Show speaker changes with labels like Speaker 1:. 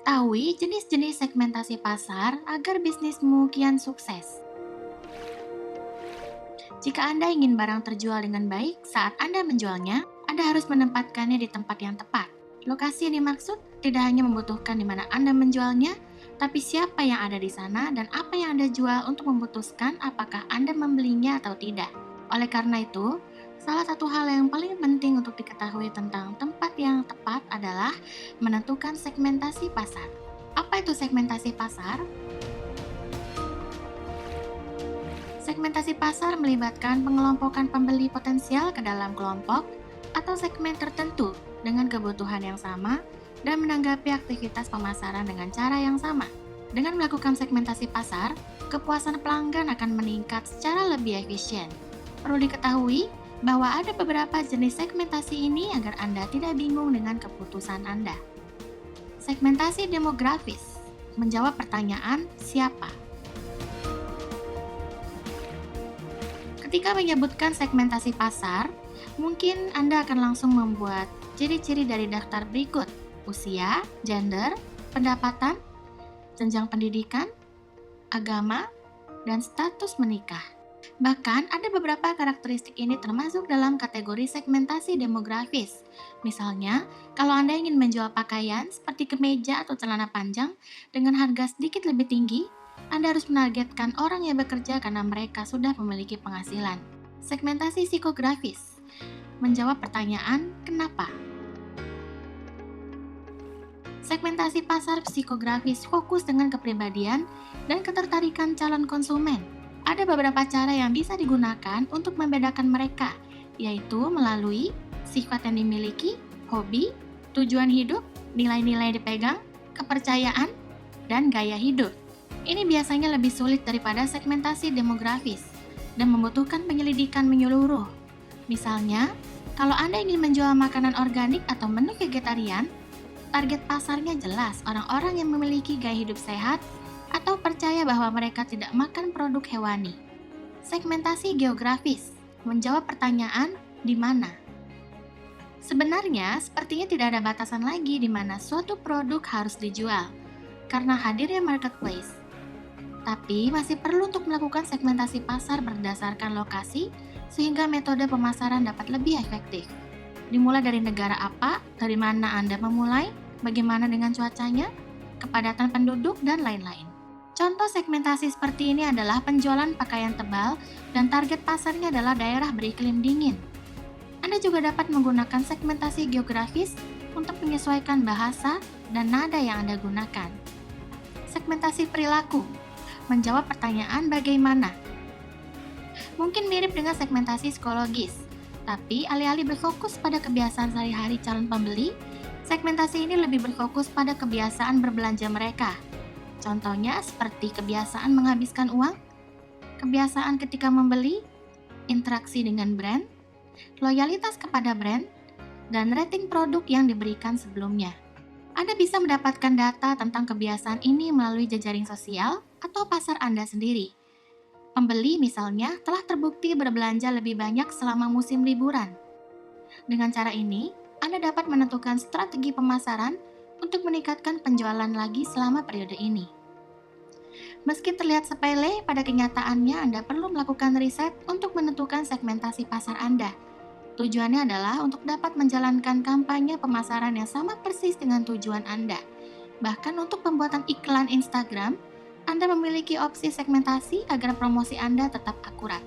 Speaker 1: Ketahui jenis-jenis segmentasi pasar agar bisnismu kian sukses. Jika Anda ingin barang terjual dengan baik saat Anda menjualnya, Anda harus menempatkannya di tempat yang tepat. Lokasi yang dimaksud tidak hanya membutuhkan di mana Anda menjualnya, tapi siapa yang ada di sana dan apa yang Anda jual untuk memutuskan apakah Anda membelinya atau tidak. Oleh karena itu, salah satu hal yang paling penting untuk diketahui tentang tempat yang tepat adalah menentukan segmentasi pasar. Apa itu segmentasi pasar? Segmentasi pasar melibatkan pengelompokan pembeli potensial ke dalam kelompok atau segmen tertentu dengan kebutuhan yang sama dan menanggapi aktivitas pemasaran dengan cara yang sama. Dengan melakukan segmentasi pasar, kepuasan pelanggan akan meningkat secara lebih efisien. Perlu diketahui bahwa ada beberapa jenis segmentasi ini agar Anda tidak bingung dengan keputusan Anda. Segmentasi demografis menjawab pertanyaan siapa. Ketika menyebutkan segmentasi pasar, mungkin Anda akan langsung membuat ciri-ciri dari daftar berikut: usia, gender, pendapatan, jenjang pendidikan, agama, dan status menikah. Bahkan ada beberapa karakteristik ini termasuk dalam kategori segmentasi demografis. Misalnya, kalau Anda ingin menjual pakaian seperti kemeja atau celana panjang dengan harga sedikit lebih tinggi, Anda harus menargetkan orang yang bekerja karena mereka sudah memiliki penghasilan. Segmentasi psikografis menjawab pertanyaan kenapa. Segmentasi pasar psikografis fokus dengan kepribadian dan ketertarikan calon konsumen. Ada beberapa cara yang bisa digunakan untuk membedakan mereka, yaitu melalui sifat yang dimiliki, hobi, tujuan hidup, nilai-nilai yang dipegang, kepercayaan, dan gaya hidup. Ini biasanya lebih sulit daripada segmentasi demografis dan membutuhkan penyelidikan menyeluruh. Misalnya, kalau Anda ingin menjual makanan organik atau menu vegetarian, target pasarnya jelas orang-orang yang memiliki gaya hidup sehat atau percaya bahwa mereka tidak makan produk hewani. Segmentasi geografis menjawab pertanyaan di mana. Sebenarnya, sepertinya tidak ada batasan lagi di mana suatu produk harus dijual, karena hadirnya marketplace. Tapi masih perlu untuk melakukan segmentasi pasar berdasarkan lokasi, sehingga metode pemasaran dapat lebih efektif. Dimulai dari negara apa, dari mana Anda memulai, bagaimana dengan cuacanya, kepadatan penduduk, dan lain-lain. Contoh segmentasi seperti ini adalah penjualan pakaian tebal dan target pasarnya adalah daerah beriklim dingin. Anda juga dapat menggunakan segmentasi geografis untuk menyesuaikan bahasa dan nada yang Anda gunakan. Segmentasi perilaku menjawab pertanyaan bagaimana. Mungkin mirip dengan segmentasi psikologis, tapi alih-alih berfokus pada kebiasaan sehari-hari calon pembeli, segmentasi ini lebih berfokus pada kebiasaan berbelanja mereka. Contohnya seperti kebiasaan menghabiskan uang, kebiasaan ketika membeli, interaksi dengan brand, loyalitas kepada brand, dan rating produk yang diberikan sebelumnya. Anda bisa mendapatkan data tentang kebiasaan ini melalui jejaring sosial atau pasar Anda sendiri. Pembeli misalnya telah terbukti berbelanja lebih banyak selama musim liburan. Dengan cara ini, Anda dapat menentukan strategi pemasaran untuk meningkatkan penjualan lagi selama periode ini. Meski terlihat sepele, pada kenyataannya Anda perlu melakukan riset untuk menentukan segmentasi pasar Anda. Tujuannya adalah untuk dapat menjalankan kampanye pemasaran yang sama persis dengan tujuan Anda. Bahkan untuk pembuatan iklan Instagram, Anda memiliki opsi segmentasi agar promosi Anda tetap akurat.